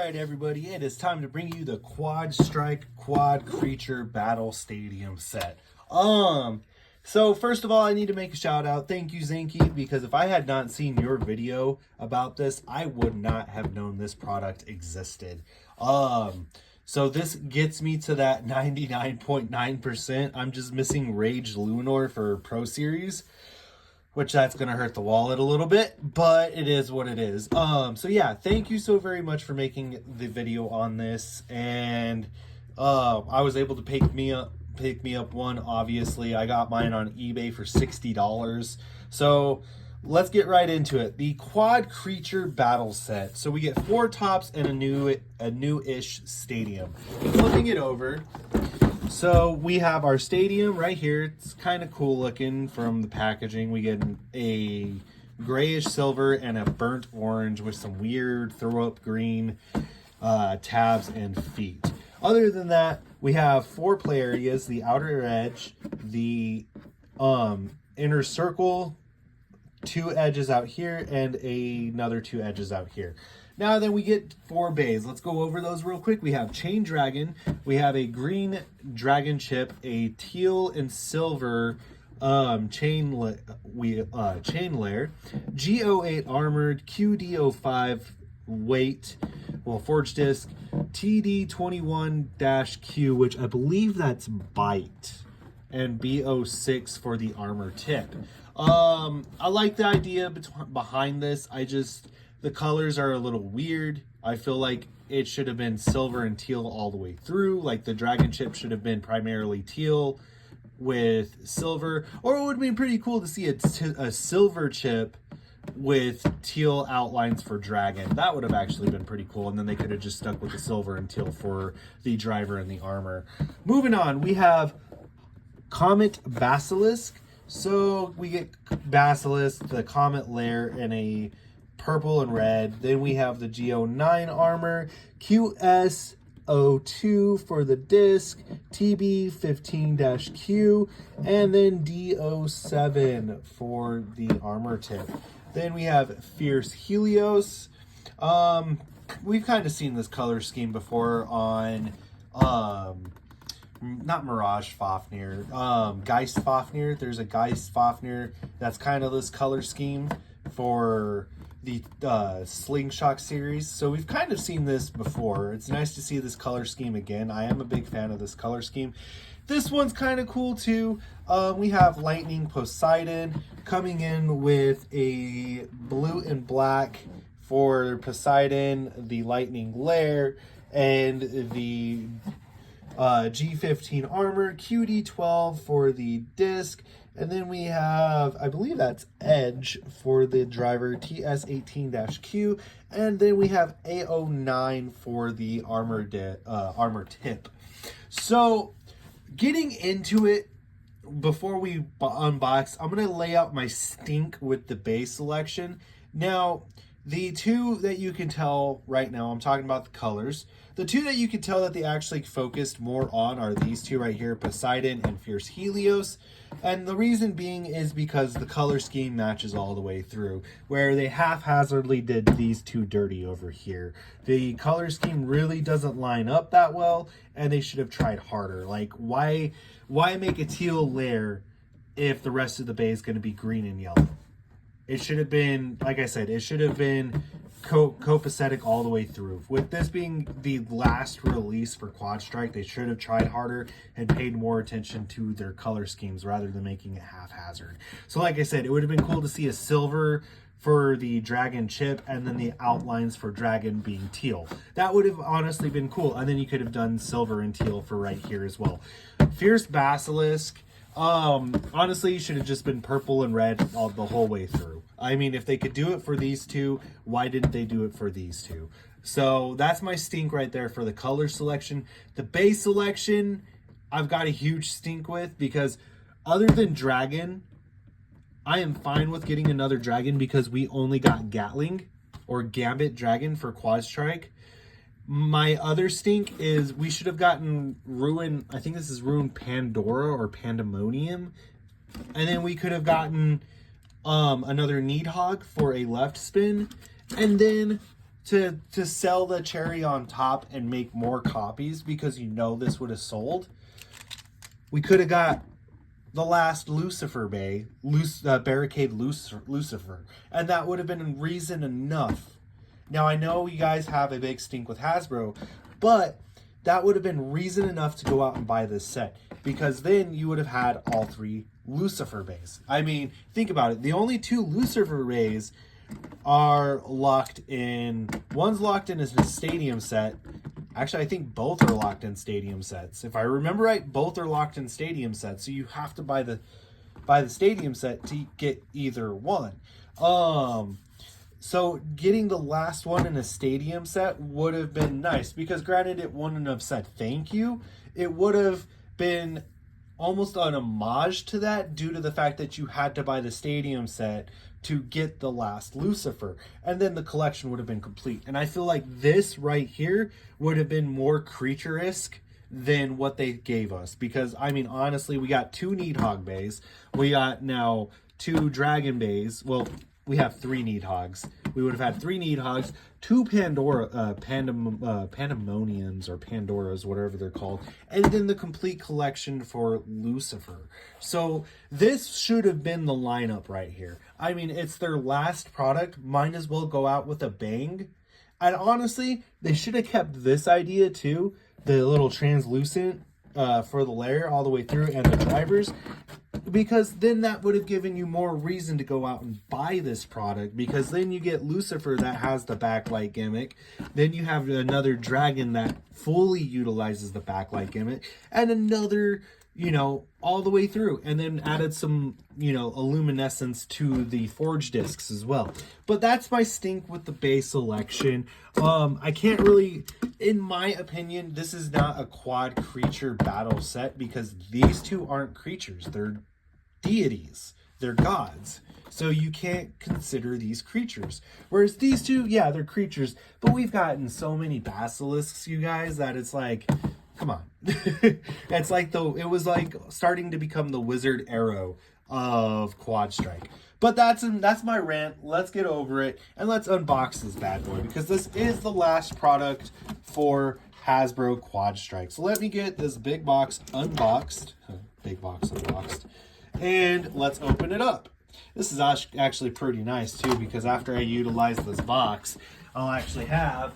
Alright everybody, it is time to bring you the QuadStrike Quad Creature Battle Stadium set. So first of all, I need to make a shout out. Thank you, Zinky, because if I had not seen your video about this, I would not have known this product existed. So this gets me to that 99.9%. I'm just missing Rage Lunar for Pro Series, which that's going to hurt the wallet a little bit, but it is what it is. So yeah, thank you so very much for making the video on this. And I was able to pick me up one. Obviously, I got mine on eBay for $60. So let's get right into it. The Quad Creature Battle Set. So we get 4 tops and a new-ish stadium. Flipping it over. So we have our stadium right here. It's kind of cool looking from the packaging. We get a grayish silver and a burnt orange with some weird throw up green tabs and feet. Other than that, we have 4 play areas: the outer edge, the inner circle, 2 edges out here, and another 2 edges out here. Now then we get 4 bays. Let's go over those real quick. We have Chain Dragon. We have a green dragon chip, a teal and silver chain layer, GO8 armored, QD05 weight, forged disc, TD21-Q, which I believe that's bite, and BO6 for the armor tip. I like the idea behind this. The colors are a little weird. I feel like it should have been silver and teal all the way through. Like the dragon chip should have been primarily teal with silver. Or it would have been pretty cool to see a silver chip with teal outlines for dragon. That would have actually been pretty cool. And then they could have just stuck with the silver and teal for the driver and the armor. Moving on, we have Comet Basilisk. So we get Basilisk, the Comet layer, in a purple and red. Then we have the GO9 armor, QS02 for the disc, TB15-Q, and then DO7 for the armor tip. Then we have Fierce Helios. We've kind of seen this color scheme before on not Mirage Fafnir, Geist Fafnir. There's a Geist Fafnir that's kind of this color scheme for the Slingshot series. So we've kind of seen this before. It's nice to see this color scheme again. I am a big fan of this color scheme. This one's kind of cool too. We have Lightning Poseidon coming in with a blue and black for Poseidon, the Lightning Lair, and the G15 armor, QD12 for the disc. And then we have, I believe that's Edge for the driver, TS18-Q. And then we have A09 for the armor tip. So getting into it, before we unbox, I'm going to lay out my stink with the base selection. Now, the 2 that you can tell right now, I'm talking about the colors. The 2 that you can tell that they actually focused more on are these 2 right here, Poseidon and Fierce Helios. And the reason being is because the color scheme matches all the way through, where they haphazardly did these 2 dirty over here. The color scheme really doesn't line up that well, and they should have tried harder. Like, why make a teal layer if the rest of the bay is going to be green and yellow? It should have been, like I said, it should have been copacetic all the way through. With this being the last release for QuadStrike, they should have tried harder and paid more attention to their color schemes rather than making it haphazard. So like I said, it would have been cool to see a silver for the dragon chip and then the outlines for dragon being teal. That would have honestly been cool. And then you could have done silver and teal for right here as well. Fierce Basilisk, honestly, should have just been purple and red the whole way through. I mean, if they could do it for these 2, why didn't they do it for these 2? So that's my stink right there for the color selection. The base selection, I've got a huge stink with, because other than dragon, I am fine with getting another dragon because we only got Gatling or Gambit Dragon for QuadStrike. My other stink is we should have gotten Ruin, I think this is Ruin Pandora or Pandemonium. And then we could have gotten another Needhog for a left spin. And then to sell the cherry on top and make more copies, because you know this would have sold, we could have got the last Lucifer Bay, Barricade Lucifer, and that would have been reason enough. Now, I know you guys have a big stink with Hasbro, but that would have been reason enough to go out and buy this set, because then you would have had all 3 Lucifer Bays. I mean, think about it. The only 2 Lucifer Bays are locked in. One's locked in as a stadium set. Actually, I think both are locked in stadium sets. If I remember right, both are locked in stadium sets. So you have to buy the stadium set to get either one. So getting the last one in a stadium set would have been nice, because granted, it wouldn't have said thank you. It would have been almost an homage to that, due to the fact that you had to buy the stadium set to get the last Lucifer, and then the collection would have been complete. And I feel like this right here would have been more creature-esque than what they gave us, because I mean, honestly, we got 2 Needhog Bays, we got now 2 Dragon Bays. Well, we have 3 Needhogs. We would have had 3 Needhogs, 2 Pandemoniums or Pandoras, whatever they're called, and then the complete collection for Lucifer. So this should have been the lineup right here. I mean, it's their last product. Might as well go out with a bang. And honestly, they should have kept this idea too, the little translucent for the layer all the way through, and the drivers, because then that would have given you more reason to go out and buy this product, because then you get Lucifer that has the backlight gimmick, then you have another dragon that fully utilizes the backlight gimmick, and another, you know, all the way through, and then added some, you know, illuminescence to the forge discs as well. But that's my stink with the base selection. I can't really, in my opinion, this is not a quad creature battle set, because these 2 aren't creatures, they're deities, they're gods. So you can't consider these creatures. Whereas these 2, yeah, they're creatures, but we've gotten so many basilisks, you guys, that it's like, come on. It's like it was like starting to become the wizard arrow of QuadStrike. But that's my rant. Let's get over it and let's unbox this bad boy, because this is the last product for Hasbro QuadStrike. So let me get this big box unboxed. Big box unboxed. And let's open it up. This is actually pretty nice too, because after I utilize this box, I'll actually have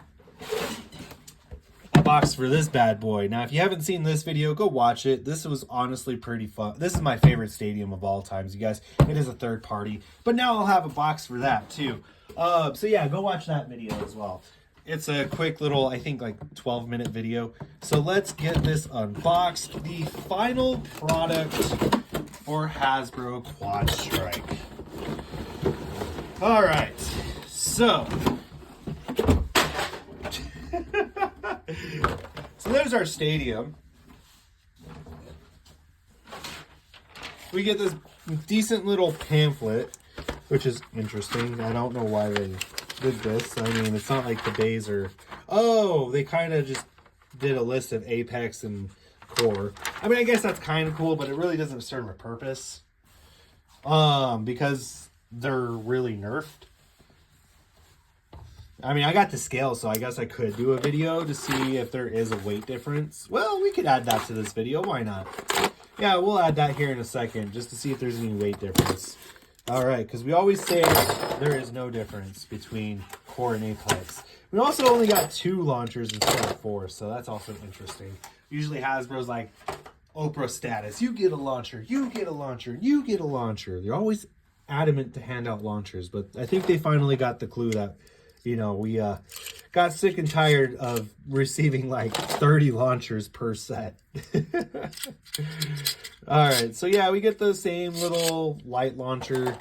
a box for this bad boy. Now, if you haven't seen this video, go watch it. This was honestly pretty fun. This is my favorite stadium of all times, you guys. It is a third party, but now I'll have a box for that too. So yeah, go watch that video as well. It's a quick little, I think like 12-minute video. So let's get this unboxed. The final product for Hasbro QuadStrike. All right, so so there's our stadium. We get this decent little pamphlet, which is interesting. I don't know why they did this. I mean, it's not like the bays are... Oh, they kind of just did a list of Apex and Core. I mean, I guess that's kind of cool, but it really doesn't serve a purpose. Because they're really nerfed. I mean, I got the scale, so I guess I could do a video to see if there is a weight difference. Well, we could add that to this video. Why not? Yeah, we'll add that here in a second, just to see if there's any weight difference. All right, because we always say there is no difference between Core and Apex. We also only got 2 launchers instead of 4, so that's also interesting. Usually Hasbro's like Oprah status. You get a launcher, you get a launcher, you get a launcher. They're always adamant to hand out launchers, but I think they finally got the clue that, you know, we got sick and tired of receiving like 30 launchers per set. All right, so yeah, we get the same little light launcher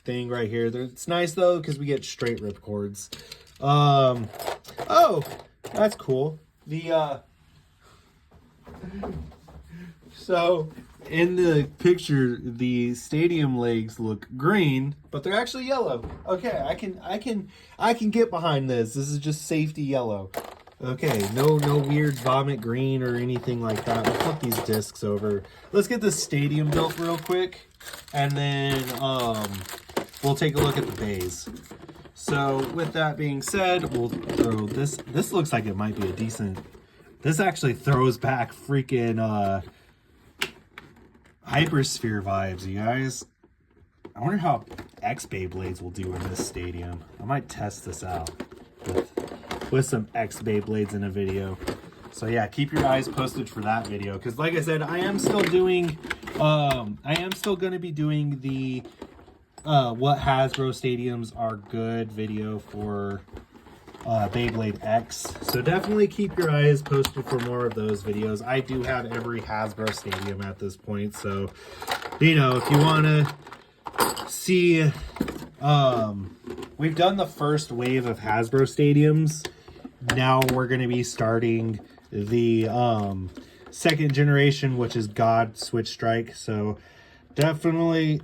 thing right here. It's nice though, because we get straight rip cords. Oh, that's cool. So in the picture, the stadium legs look green, but they're actually yellow. Okay, I can get behind this. This is just safety yellow. Okay, no weird vomit green or anything like that. We'll flip these discs over. Let's get this stadium built real quick, and then we'll take a look at the bays. So with that being said, we'll throw this. This looks like it might be a decent. This actually throws back freaking Hypersphere vibes, you guys. I wonder how X Beyblades will do in this stadium. I might test this out with some X Beyblades in a video. So yeah, keep your eyes posted for that video, because like I said, I am still doing going to be doing the what Hasbro stadiums are good video for Beyblade X. So definitely keep your eyes posted for more of those videos. I do have every Hasbro stadium at this point, so you know, if you want to see, we've done the first wave of Hasbro stadiums. Now we're going to be starting the second generation, which is QuadStrike. So definitely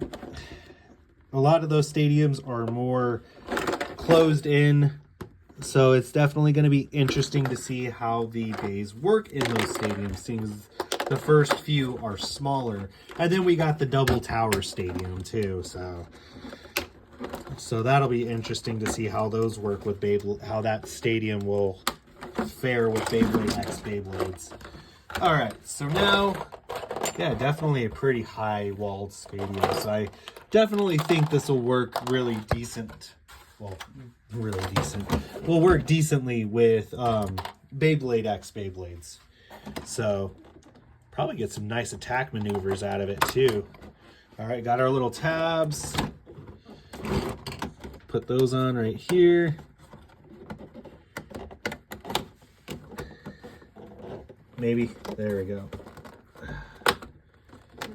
a lot of those stadiums are more closed in, so it's definitely going to be interesting to see how the bays work in those stadiums, seeing as the first few are smaller. And then we got the double tower stadium too, so that'll be interesting to see how those work with Beyblade, how that stadium will fare with Beyblade X Beyblades. All right, so now, yeah, definitely a pretty high walled stadium. So I definitely think this will work really decent. Well, really decent. Will work decently with Beyblade X Beyblades. So probably get some nice attack maneuvers out of it too. All right, got our little tabs. Put those on right here. Maybe, there we go.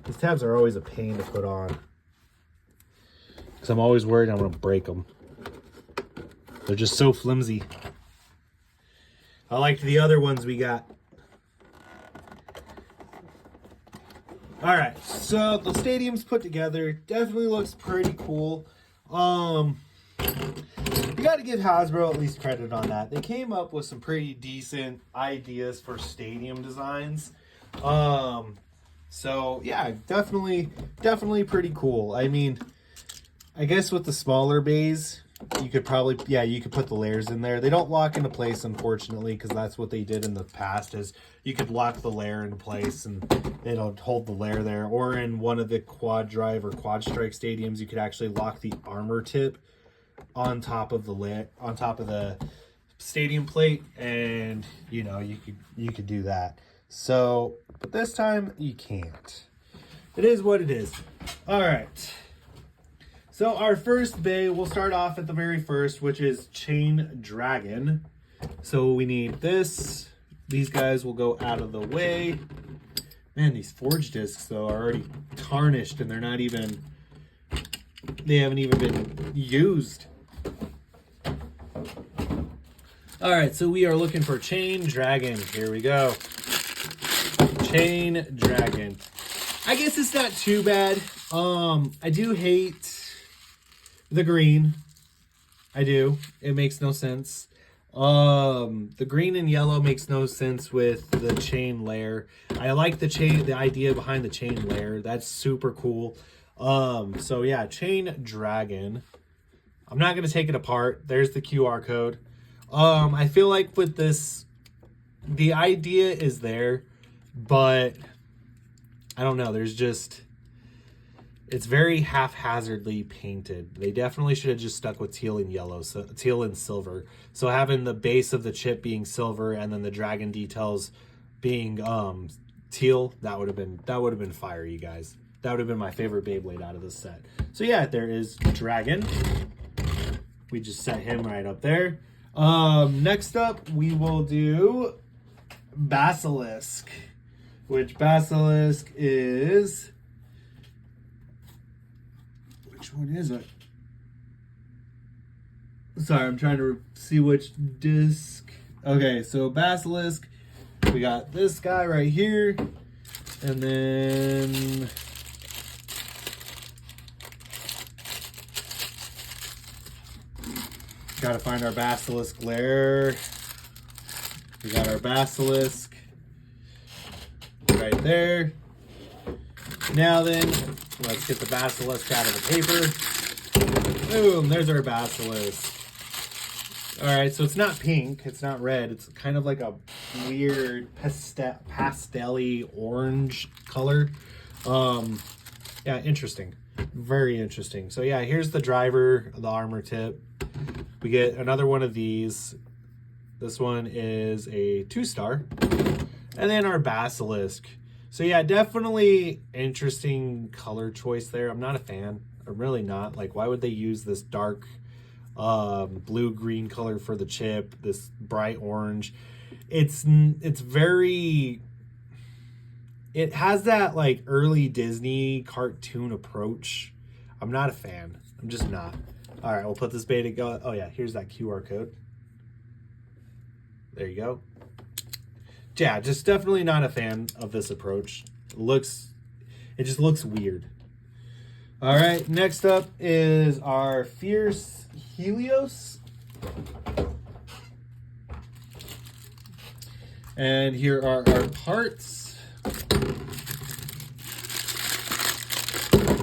These tabs are always a pain to put on, because I'm always worried I'm going to break them. They're just so flimsy. I liked the other ones we got. All right, so the stadium's put together. Definitely looks pretty cool. You got to give Hasbro at least credit on that. They came up with some pretty decent ideas for stadium designs. So yeah, definitely pretty cool. I mean, I guess with the smaller bays, you could probably, yeah, you could put the layers in there. They don't lock into place, unfortunately, because that's what they did in the past, is you could lock the layer into place and it'll hold the layer there. Or in one of the Quad Drive or QuadStrike stadiums, you could actually lock the armor tip on top of the stadium plate, and you know, you could do that. So, but this time you can't. It is what it is. All right. So our first bay, we'll start off at the very first, which is Chain Dragon. So we need this. These guys will go out of the way. Man, these forge discs though are already tarnished, and they haven't even been used. All right, so we are looking for Chain Dragon. Here we go. Chain Dragon. I guess it's not too bad. I do hate the green. I do. It makes no sense. The green and yellow makes no sense with the chain layer. I like the idea behind the chain layer. That's super cool. So yeah, Chain Dragon. I'm not going to take it apart. There's the QR code. I feel like with this, the idea is there, but I don't know. It's very haphazardly painted. They definitely should have just stuck with teal and yellow, so teal and silver. So having the base of the chip being silver and then the dragon details being teal, that would have been fire, you guys. That would have been my favorite Beyblade out of this set. So yeah, there is Dragon. We just set him right up there. Next up, we will do Basilisk, which Basilisk is... Which one is it? Sorry, I'm trying to see which disc. Okay, so Basilisk, we got this guy right here, and then gotta find our Basilisk layer. We got our Basilisk right there. Now then, let's get the Basilisk out of the paper. Boom, there's our Basilisk. All right, so it's not pink, it's not red. It's kind of like a weird pastel-y orange color. Yeah, interesting. Very interesting. So yeah, here's the driver, the armor tip. We get another one of these. This one is a 2-star. And then our basilisk. So yeah, definitely interesting color choice there. I'm not a fan. I'm really not. Like, why would they use this dark blue-green color for the chip, this bright orange? It's very... It has that like early Disney cartoon approach. I'm not a fan. I'm just not. All right, we'll put this beta go. Oh yeah, here's that QR code. There you go. Yeah, just definitely not a fan of this approach. It just looks weird. All right, next up is our Fierce Helios. And here are our parts.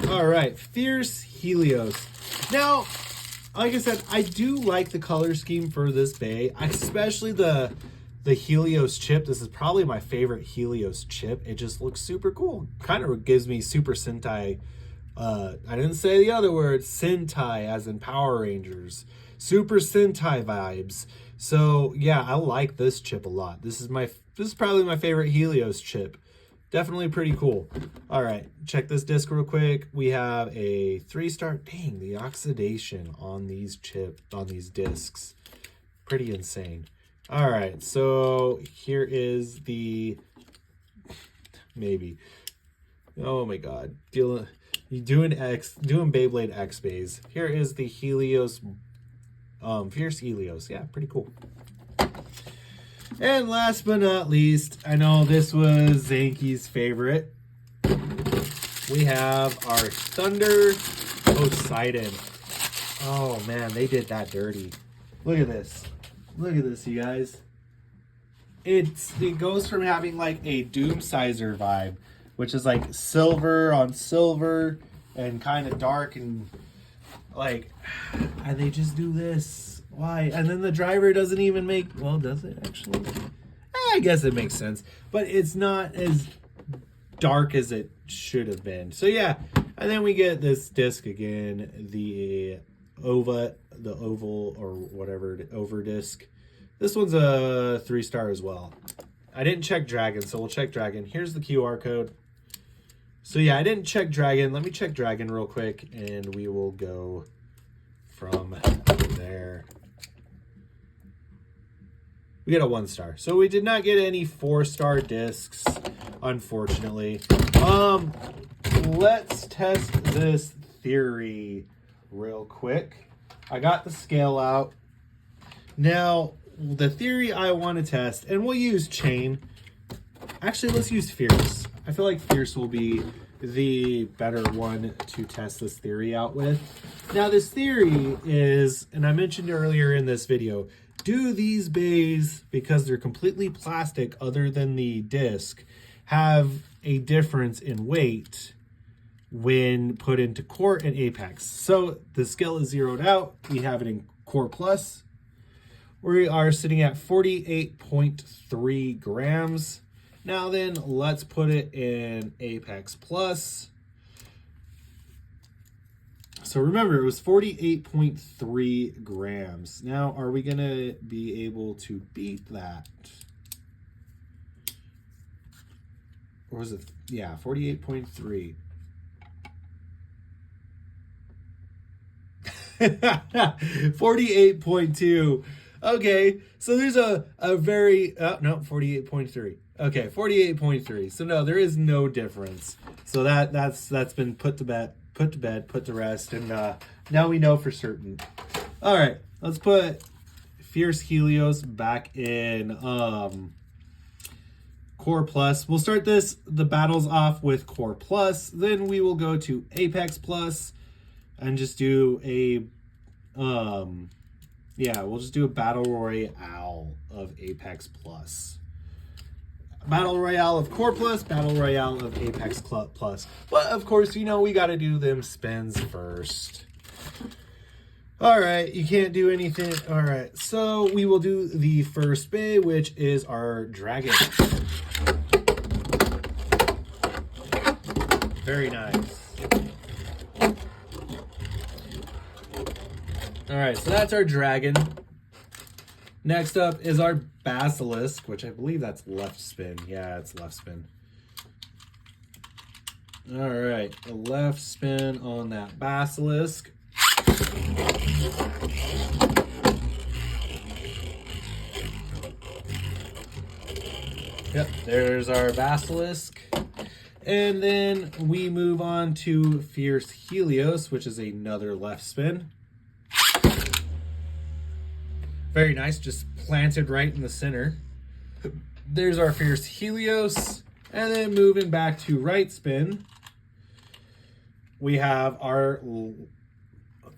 All right, Fierce Helios. Now, like I said, I do like the color scheme for this bay, especially the Helios chip. This is probably my favorite Helios chip. It just looks super cool. Kind of gives me Super Sentai. I didn't say the other word, Sentai, as in Power Rangers. Super Sentai vibes. So yeah, I like this chip a lot. This is probably my favorite Helios chip. Definitely pretty cool. All right, check this disc real quick. We have a 3-star. Dang, the oxidation on these discs, pretty insane. All right, so here is the maybe. Oh my God, doing Beyblade X bays. Here is the Helios, Fierce Helios. Yeah, pretty cool. And last but not least, I know this was Zanky's favorite. We have our Thunder Poseidon. Oh man, they did that dirty. Look at this. Look at this, you guys. It goes from having like a Doomsizer vibe, which is like silver on silver and kind of dark and like, and they just do this. Why? And then the driver doesn't even make, well, does it actually? I guess it makes sense, but it's not as dark as it should have been. So yeah, and then we get this disc again, the oval or whatever, the over disc. This one's a 3-star as well. I didn't check Dragon, so we'll check Dragon. Here's the QR code. So yeah, I didn't check Dragon. Let me check Dragon real quick, and we will go from there. We get a 1-star. So we did not get any 4-star discs, unfortunately. Let's test this theory real quick. I got the scale out. Now, the theory I want to test, and we'll use chain. Actually, let's use Fierce. I feel like Fierce will be the better one to test this theory out with. Now, this theory is, and I mentioned earlier in this video, do these bays, because they're completely plastic other than the disc, have a difference in weight when put into Core and Apex? So the scale is zeroed out. We have it in Core Plus. We are sitting at 48.3 grams. Now then, let's put it in Apex Plus. So remember, it was 48.3 grams. Now, are we going to be able to beat that? Or was it? Yeah, 48.3. 48.2. Okay, so there's a very, no, 48.3. Okay, 48.3. So no, there is no difference. So that's been put to bed, put to rest, and now we know for certain. All right, let's put Fierce Helios back in Core Plus. We'll start the battles off with Core Plus, then we will go to Apex Plus and just do a yeah, we'll just do a Battle Royale of Apex Plus. Battle Royale of Core Plus, Battle Royale of Apex Plus. But of course, you know, we got to do them spins first. All right, you can't do anything. All right, so we will do the first bay, which is our dragon. Very nice. All right, so that's our dragon. Next up is our basilisk, which I believe that's left spin. Yeah, it's left spin. All right, a left spin on that basilisk. Yep, there's our basilisk. And then we move on to Fierce Helios, which is another left spin. Very nice, just planted right in the center. There's our Fierce Helios. And then moving back to right spin, we have our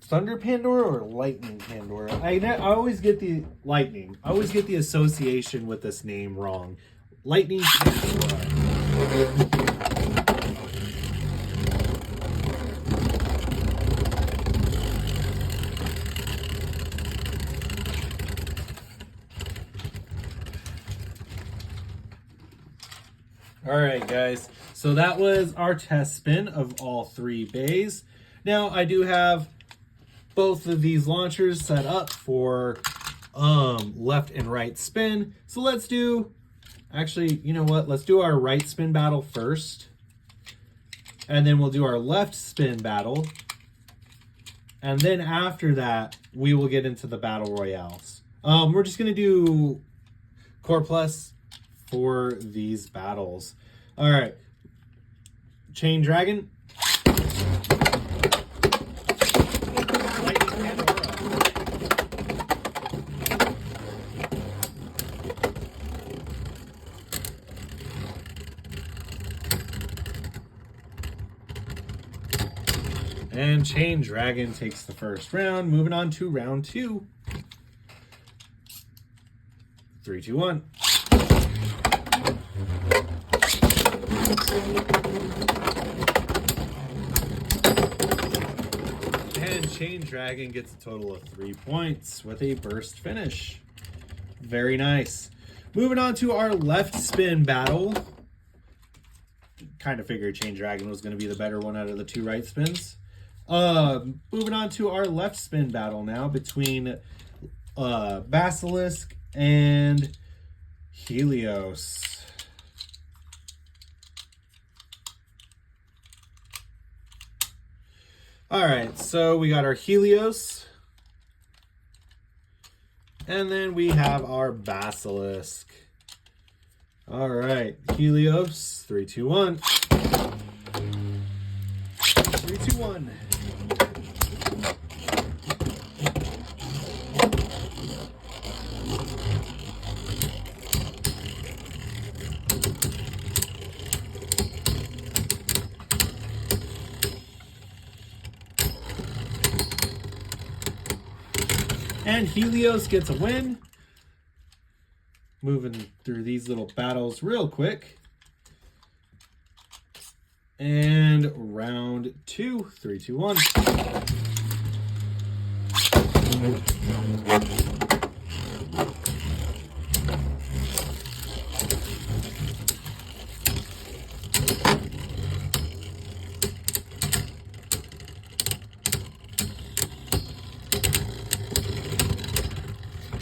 Thunder Pandora or Lightning Pandora. I always get the Lightning. I always get the association with this name wrong. Lightning Pandora. All right, guys. So that was our test spin of all 3 bays. Now I do have both of these launchers set up for left and right spin. So let's do, actually, you know what? Let's do our right spin battle first. And then we'll do our left spin battle. And then after that, we will get into the battle royales. We're just going to do Core Plus for these battles. All right. Chain Dragon. Lightning Pandora. And Chain Dragon takes the first round. Moving on to round 2. 3, 2, 1. And Chain Dragon gets a total of 3 points with a burst finish. Very nice. Moving on to our left spin battle. Kind of figured Chain Dragon was going to be the better one out of the 2 right spins. Moving on to our left spin battle now between Basilisk and Helios. All right, so we got our Helios. And then we have our Basilisk. All right, Helios, 3, 2, 1. 3, 2, 1. And Helios gets a win. Moving through these little battles real quick. And round 2, 3, 2, 1.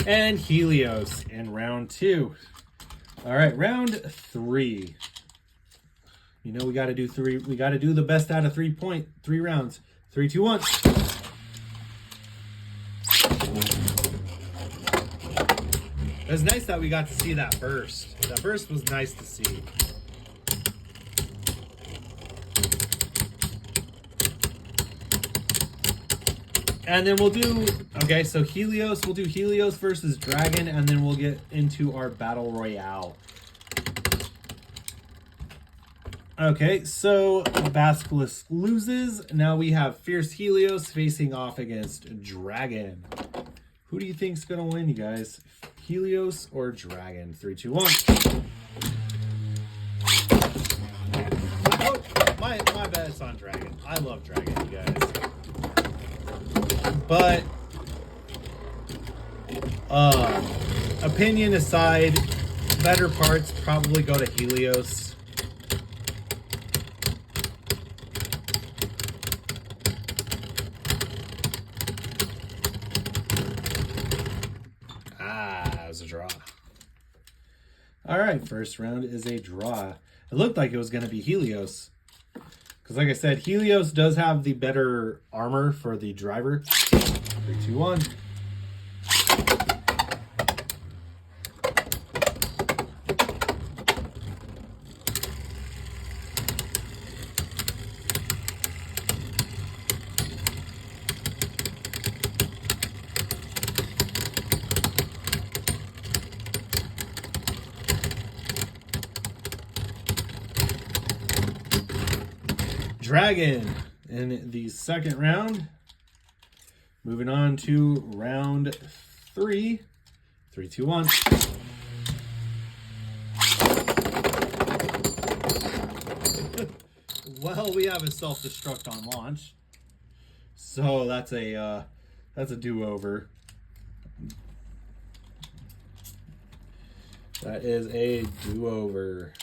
And Helios in round 2. All right, round 3. You know we got to do 3. We got to do the best out of 3 rounds. 3, 2, 1. It was nice that we got to see that burst. That burst was nice to see. And then we'll do, okay, so Helios, we'll do Helios versus Dragon, and then we'll get into our Battle Royale. Okay, so Basilisk loses. Now we have Fierce Helios facing off against Dragon. Who do you think's gonna win, you guys? Helios or Dragon? 3, 2, 1. Oh, my bet is on Dragon. I love Dragon, you guys. But Opinion aside, better parts probably go to Helios. That was a draw. All right, first round is a draw. It looked like it was going to be Helios. Because like I said, Helios does have the better armor for the driver. 3, 2, 1. Dragon in the second round. Moving on to round 3. 3, 2, 1. Well, we have a self-destruct on launch, so that's a do-over. That is a do-over.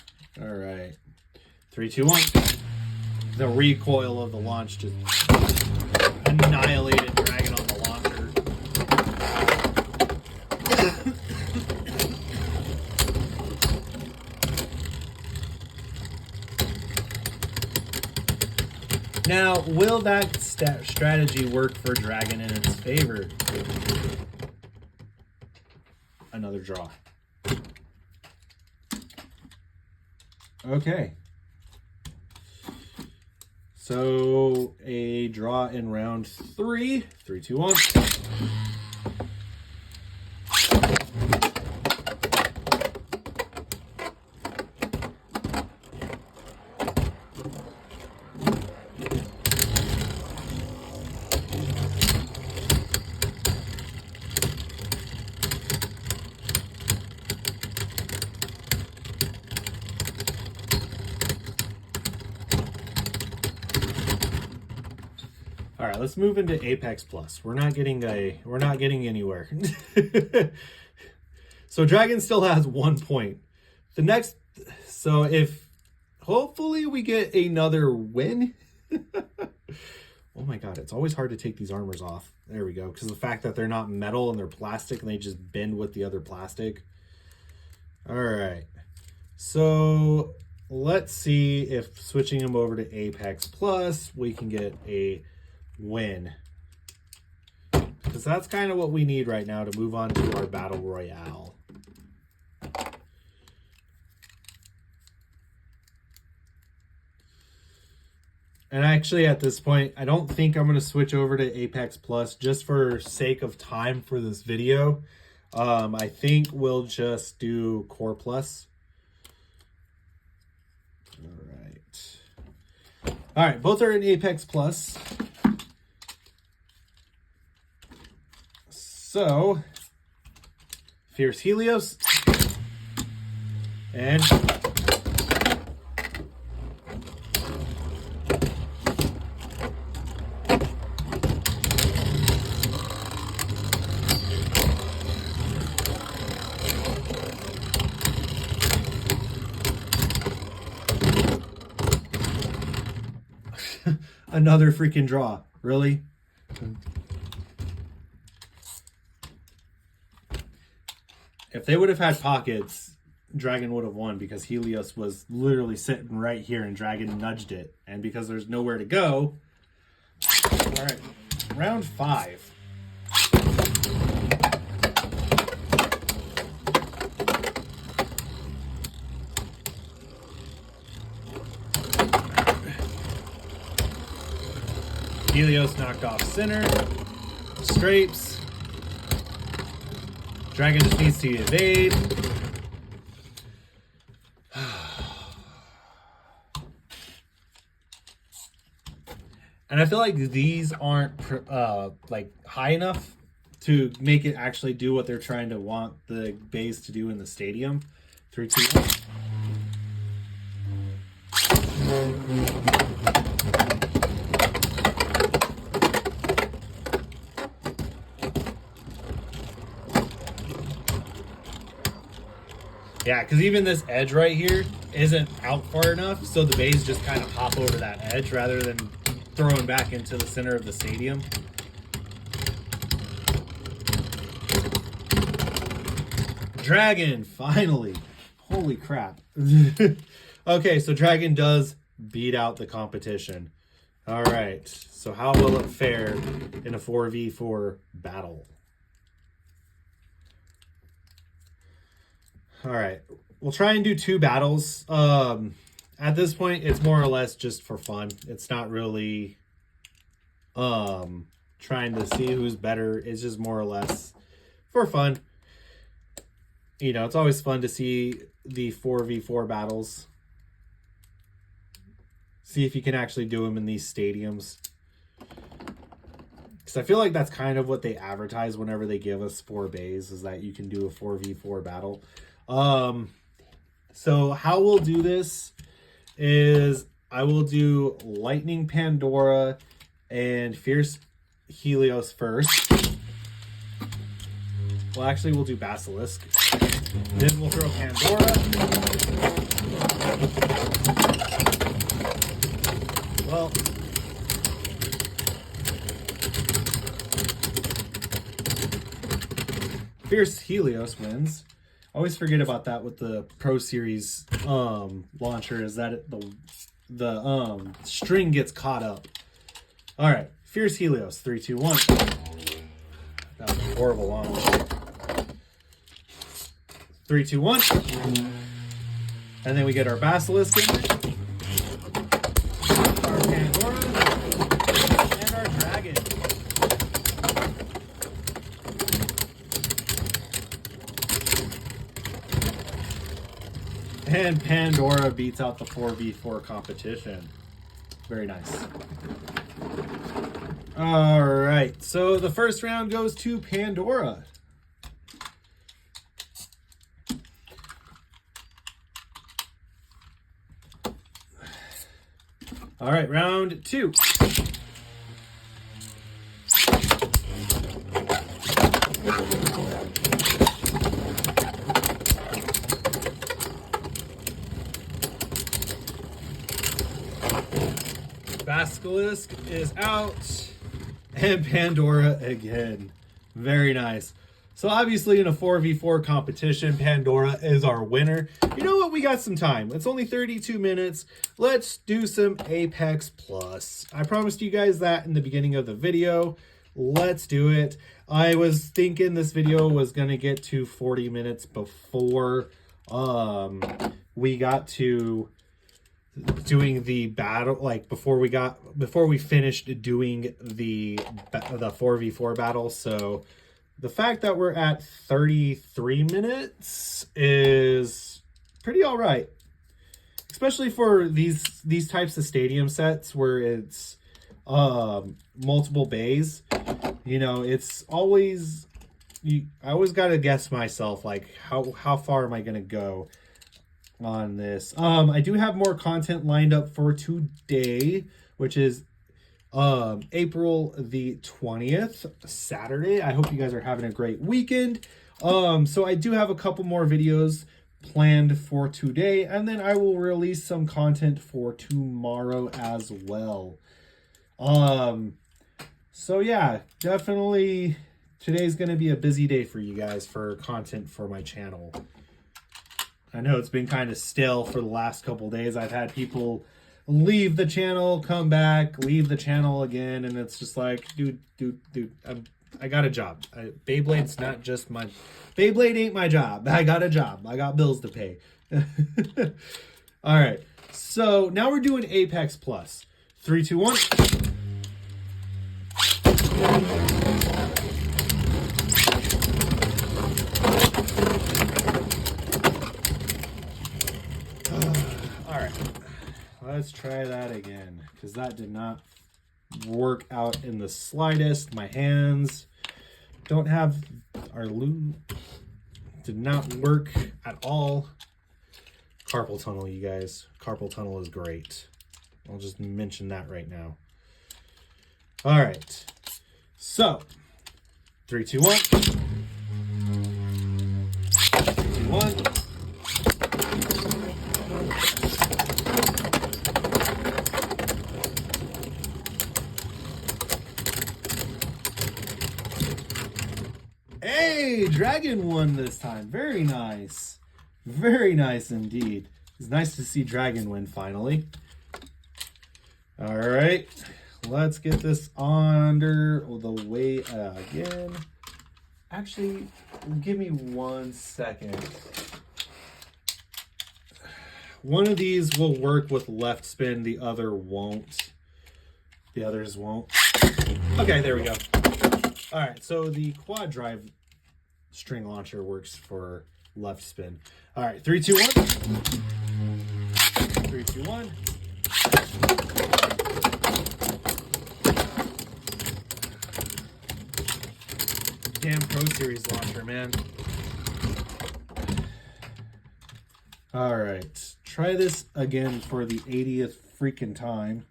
All right, 3, 2, 1. The recoil of the launch just annihilated Dragon on the launcher. Now, will that strategy work for Dragon in its favor? Another draw. Okay. So a draw in round 3. 3, 2, 1. All right, let's move into Apex Plus. We're not getting anywhere. So Dragon still has 1 point. So if hopefully we get another win. Oh my god, it's always hard to take these armors off. There we go, because the fact that they're not metal and they're plastic and they just bend with the other plastic. All right, so let's see if switching them over to Apex Plus, we can get a win, because that's kind of what we need right now to move on to our battle royale. And actually at this point, I don't think I'm going to switch over to Apex Plus just for sake of time for this video. I think we'll just do Core Plus. All right, both are in Apex Plus. So, Fierce Helios, and another freaking draw. Really? If they would have had pockets, Dragon would have won, because Helios was literally sitting right here and Dragon nudged it. And because there's nowhere to go. All right, round 5. Helios knocked off center. Scrapes. Dragon just needs to evade. And I feel like these aren't like high enough to make it actually do what they're trying to want the base to do in the stadium. 3, 2, 1. Yeah, because even this edge right here isn't out far enough, so the bays just kind of hop over that edge rather than throwing back into the center of the stadium. Dragon, finally. Holy crap. Okay, so Dragon does beat out the competition. All right, so how will it fare in a 4v4 battle? All right, we'll try and do 2 battles. At this point, it's more or less just for fun. It's not really trying to see who's better. It's just more or less for fun. You know, it's always fun to see the 4v4 battles. See if you can actually do them in these stadiums. Because I feel like that's kind of what they advertise whenever they give us 4 bays, is that you can do a 4v4 battle. So how we'll do this is I will do Lightning Pandora and Fierce Helios first. Well, actually, we'll do Basilisk. Then we'll throw Pandora. Well, Fierce Helios wins. I always forget about that with the Pro Series launcher, is that the string gets caught up. All right, Fierce Helios, 3, 2, 1. That was a horrible launch. 3, 2, 1. And then we get our Basilisk in there. Our Pandora. And our Dragon. And Pandora beats out the 4v4 competition. Very nice. All right, so the first round goes to Pandora. All right, round 2. Basilisk is out, and Pandora again. Very nice. So obviously in a 4v4 competition, Pandora is our winner. You know what? We got some time. It's only 32 minutes. Let's do some Apex Plus. I promised you guys that in the beginning of the video. Let's do it. I was thinking this video was going to get to 40 minutes before we got to doing the battle, like before we finished doing the 4v4 battle. So the fact that we're at 33 minutes is pretty all right, especially for these types of stadium sets where it's multiple bays. You know, it's always, I always got to guess myself, like how far am I going to go on this. I do have more content lined up for today, which is April the 20th, Saturday. I hope you guys are having a great weekend. So I do have a couple more videos planned for today, and then I will release some content for tomorrow as well. So yeah, definitely today's going to be a busy day for you guys for content for my channel. I know it's been kind of stale for the last couple days. I've had people leave the channel, come back, leave the channel again, and it's just like, dude, I got a job. Beyblade's not just my... Beyblade ain't my job. I got a job. I got bills to pay. All right, so now we're doing Apex Plus. 3, 2, 1. Let's try that again, because that did not work out in the slightest. My hands don't have our lube. Did not work at all. Carpal tunnel, you guys. Carpal tunnel is great. I'll just mention that right now. All right. So, 3, 2, 1. 3, 2, 1. Hey, Dragon won this time. Very nice. Very nice indeed. It's nice to see Dragon win finally. All right. Let's get this under the way again. Actually, give me 1 second. One of these will work with left spin, the other won't. The others won't. Okay, there we go. All right, so the quad drive string launcher works for left spin. All right, 3, 2, 1. 3, 2, 1. Damn Pro Series launcher, man. All right, try this again for the 80th freaking time.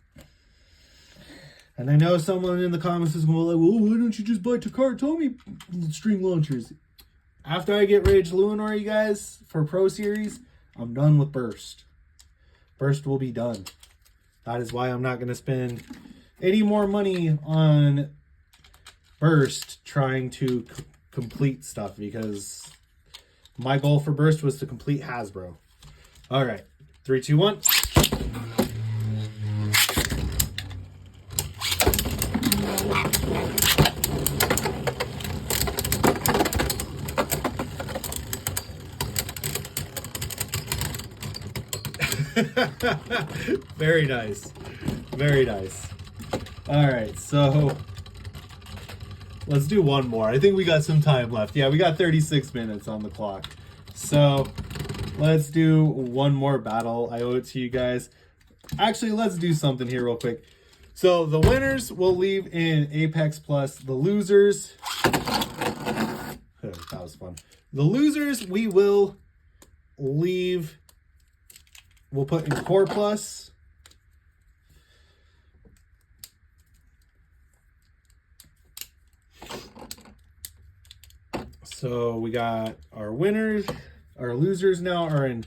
And I know someone in the comments is going to be like, well, why don't you just buy Takara string launchers? After I get Rage Lunar, you guys, for Pro Series, I'm done with Burst. Burst will be done. That is why I'm not going to spend any more money on Burst trying to complete stuff, because my goal for Burst was to complete Hasbro. All right, 3, 2, 1. Very nice. Very nice. All right, so let's do one more. I think we got some time left. Yeah, we got 36 minutes on the clock. So let's do one more battle. I owe it to you guys. Actually, let's do something here real quick. So the winners will leave in Apex Plus. The losers... that was fun. The losers we will leave... We'll put in Core Plus. So we got our winners. Our losers now are in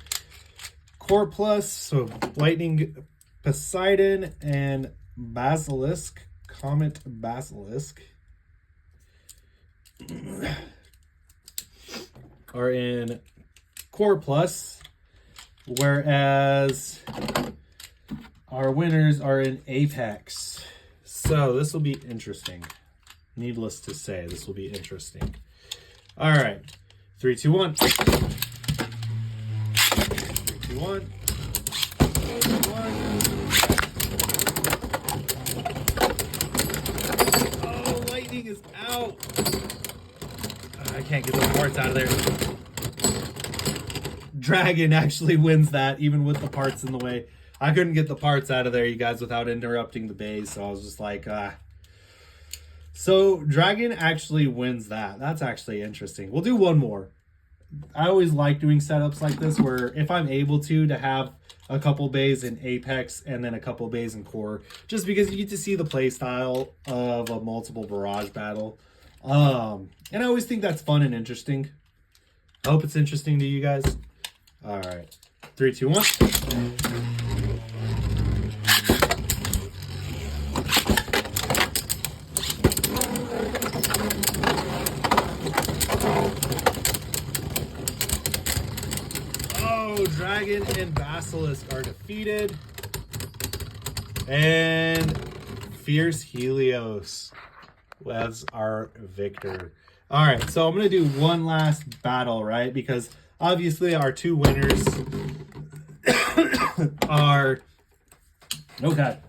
Core Plus. So Lightning Poseidon and Basilisk. Comet Basilisk are in Core Plus. Whereas our winners are in Apex. So this will be interesting. Needless to say, this will be interesting. All right. 3, 2, 1. 3, 2, 1. 3, 2, 1. Oh, Lightning is out. I can't get those parts out of there. Dragon actually wins that, even with the parts in the way. I couldn't get the parts out of there, you guys, without interrupting the base, so I was just like, So Dragon actually wins that. That's actually interesting. We'll do one more. I always like doing setups like this, where if I'm able to have a couple bays in Apex and then a couple bays in Core, just because you get to see the play style of a multiple barrage battle. And I always think that's fun and interesting. I hope it's interesting to you guys. All right, 3, 2, 1. Oh, Dragon and Basilisk are defeated. And Fierce Helios was our victor. All right, so I'm going to do one last battle, right? Because obviously our two winners are... Oh, God.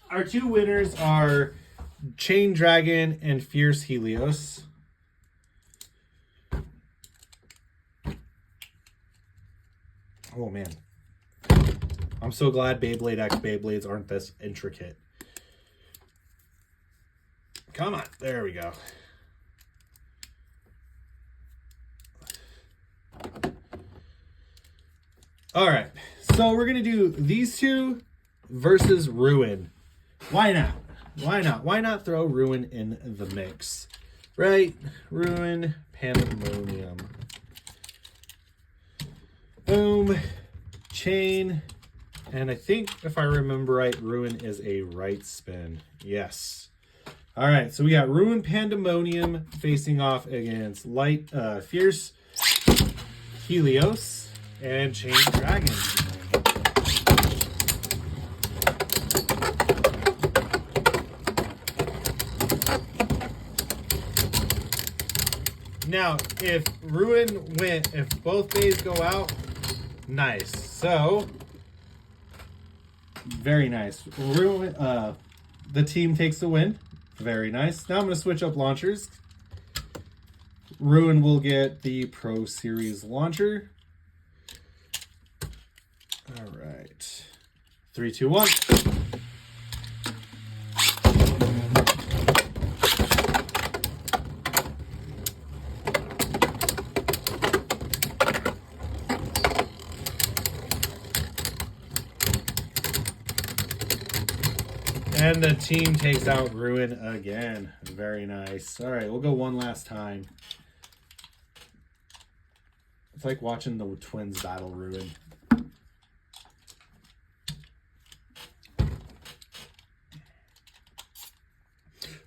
Our two winners are Chain Dragon and Fierce Helios. Oh, man. I'm so glad Beyblade X Beyblades aren't this intricate. Come on. There we go. All right. So we're going to do these two versus Ruin. Why not? Why not? Why not throw Ruin in the mix? Right? Ruin, Pandemonium. Boom. Chain. And I think, if I remember right, Ruin is a right spin. Yes. All right, so we got Ruin Pandemonium facing off against Fierce Helios and Chain Dragon. Now, if both bays go out, nice. So, very nice. The team takes the win. Very nice. Now I'm going to switch up launchers. Ruin will get the Pro Series launcher. All right. 3, 2, 1. And the team takes out Ruin again. Very nice. All right, we'll go one last time. It's like watching the twins battle Ruin.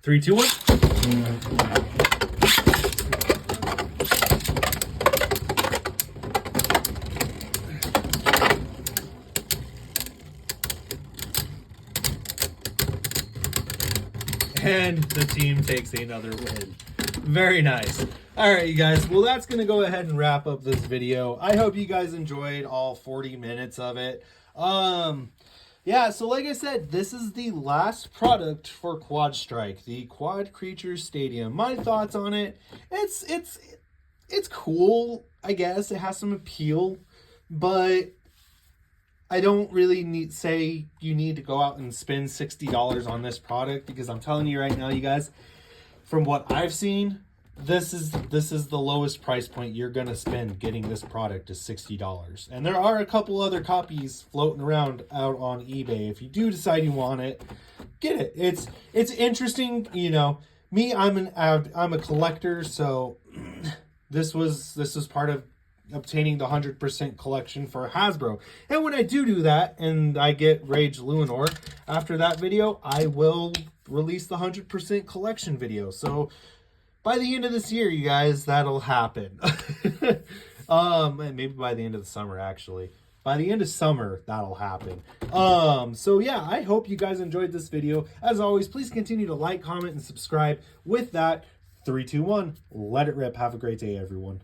Three, two, one. And the team takes another win. Very nice. All right, you guys. Well, that's going to go ahead and wrap up this video. I hope you guys enjoyed all 40 minutes of it. Yeah, so like I said, this is the last product for QuadStrike, the Quad Creatures Stadium. My thoughts on it, it's cool, I guess. It has some appeal, but I don't really say you need to go out and spend $60 on this product, because I'm telling you right now, you guys, from what I've seen, this is the lowest price point you're gonna spend getting this product is $60. And there are a couple other copies floating around out on eBay. If you do decide you want it, get it. It's interesting, you know. Me, I'm a collector, so this was part of obtaining the 100% collection for Hasbro. And when I do that and I get Rage Luinor, after that video, I will release the 100% collection video. So by the end of this year, you guys, that'll happen. Maybe by the end of the summer, actually. By the end of summer, that'll happen. So yeah, I hope you guys enjoyed this video. As always, please continue to like, comment, and subscribe. With that, 3, 2, 1, let it rip. Have a great day, everyone.